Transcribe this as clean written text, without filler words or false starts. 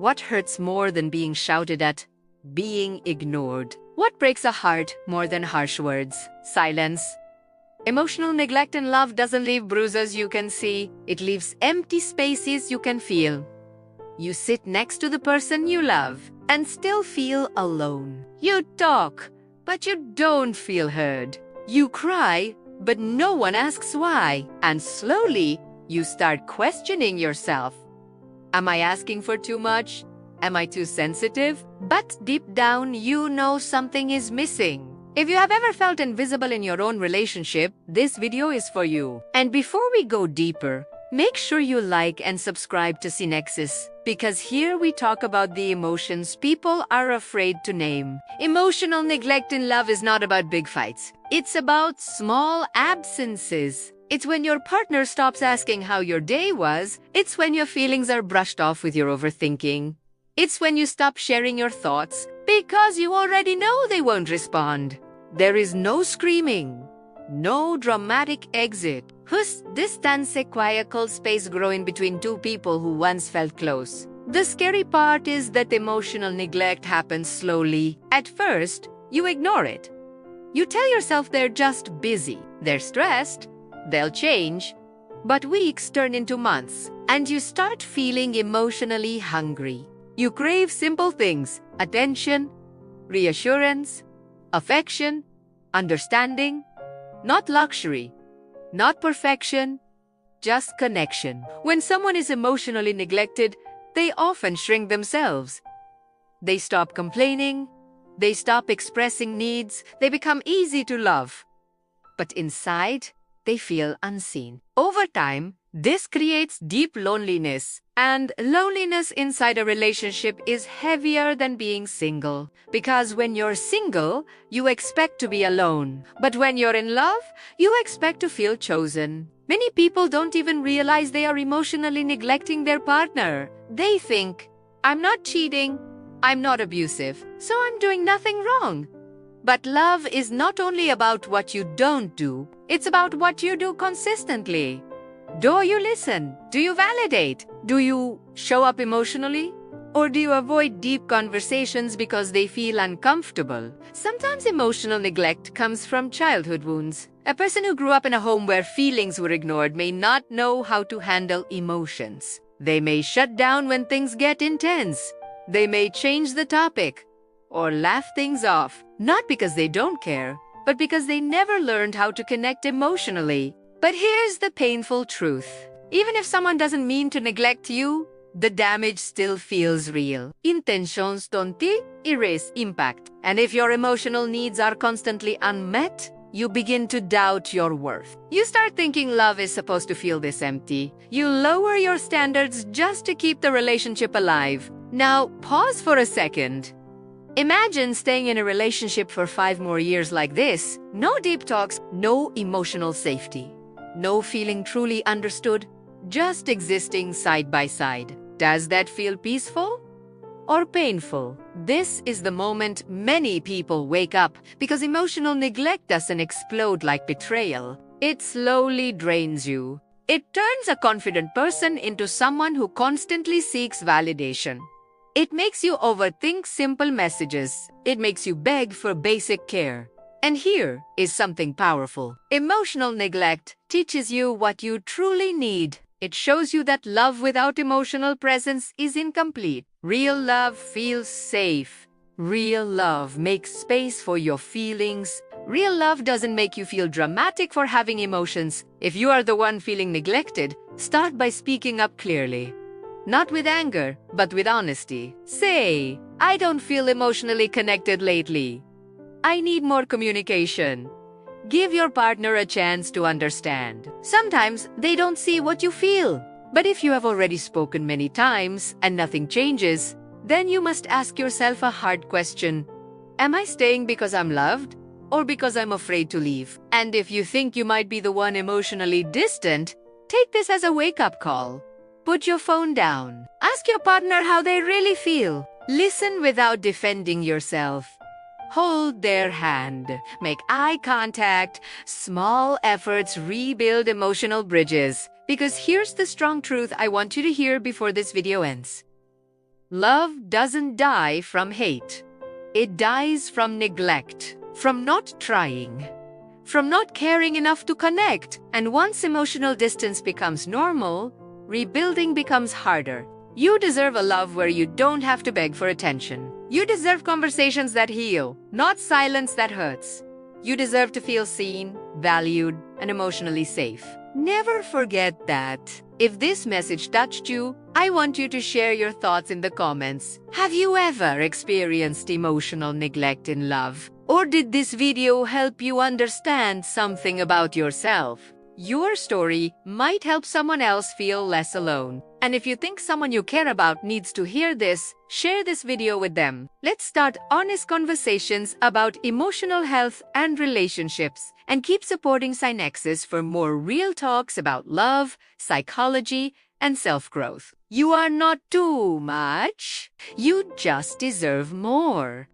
What hurts more than being shouted at? Being ignored. What breaks a heart more than harsh words? Silence. Emotional neglect in love doesn't leave bruises you can see. It leaves empty spaces you can feel. You sit next to the person you love and still feel alone. You talk, but you don't feel heard. You cry, but no one asks why. And slowly, you start questioning yourself. Am I asking for too much? Am I too sensitive? But deep down, you know something is missing. If you have ever felt invisible in your own relationship, this video is for you. And before we go deeper, make sure you like and subscribe to Psynexis, because here we talk about the emotions people are afraid to name. Emotional neglect in love is not about big fights. It's about small absences. It's when your partner stops asking how your day was. It's when your feelings are brushed off with your overthinking. It's when you stop sharing your thoughts because you already know they won't respond. There is no screaming, no dramatic exit. Just distance, a quiet cold space growing between two people who once felt close. The scary part is that emotional neglect happens slowly. At first, you ignore it. You tell yourself they're just busy, they're stressed, they'll change. But weeks turn into months, and you start feeling emotionally hungry. You crave simple things: attention, reassurance, affection, understanding. Not luxury, not perfection, just connection. When someone is emotionally neglected, they often shrink themselves. They stop complaining, they stop expressing needs, they become easy to love. But inside, they feel unseen. Over time, this creates deep loneliness, and loneliness inside a relationship is heavier than being single. Because when you're single, you expect to be alone. But when you're in love, you expect to feel chosen. Many people don't even realize they are emotionally neglecting their partner. They think, I'm not cheating, I'm not abusive, so I'm doing nothing wrong. But love is not only about what you don't do, it's about what you do consistently. Do you listen? Do you validate? Do you show up emotionally? Or do you avoid deep conversations because they feel uncomfortable? Sometimes emotional neglect comes from childhood wounds. A person who grew up in a home where feelings were ignored may not know how to handle emotions. They may shut down when things get intense. They may change the topic or laugh things off, not because they don't care, but because they never learned how to connect emotionally. But here's the painful truth. Even if someone doesn't mean to neglect you, the damage still feels real. Intentions don't erase impact. And if your emotional needs are constantly unmet, you begin to doubt your worth. You start thinking love is supposed to feel this empty. You lower your standards just to keep the relationship alive. Now, pause for a second. Imagine staying in a relationship for 5 more years like this. No deep talks, no emotional safety, no feeling truly understood, just existing side by side. Does that feel peaceful or painful? This is the moment many people wake up because emotional neglect doesn't explode like betrayal. It slowly drains you. It turns a confident person into someone who constantly seeks validation. It makes you overthink simple messages. It makes you beg for basic care. And here is something powerful. Emotional neglect teaches you what you truly need. It shows you that love without emotional presence is incomplete. Real love feels safe. Real love makes space for your feelings. Real love doesn't make you feel dramatic for having emotions. If you are the one feeling neglected, start by speaking up clearly. Not with anger, but with honesty. Say, I don't feel emotionally connected lately. I need more communication. Give your partner a chance to understand. Sometimes they don't see what you feel. But if you have already spoken many times and nothing changes, then you must ask yourself a hard question. Am I staying because I'm loved or because I'm afraid to leave? And if you think you might be the one emotionally distant, take this as a wake-up call. Put your phone down. Ask your partner how they really feel. Listen without defending yourself. Hold their hand. Make eye contact. Small efforts rebuild emotional bridges. Because here's the strong truth I want you to hear before this video ends. Love doesn't die from hate. It dies from neglect, from not trying, from not caring enough to connect. And once emotional distance becomes normal, rebuilding becomes harder. You deserve a love where you don't have to beg for attention. You deserve conversations that heal, not silence that hurts. You deserve to feel seen, valued, and emotionally safe. Never forget that. If this message touched you, I want you to share your thoughts in the comments. Have you ever experienced emotional neglect in love? Or did this video help you understand something about yourself? Your story might help someone else feel less alone. And if you think someone you care about needs to hear this, share this video with them. Let's start honest conversations about emotional health and relationships, and keep supporting Psynexis for more real talks about love, psychology, and self-growth. You are not too much. You just deserve more.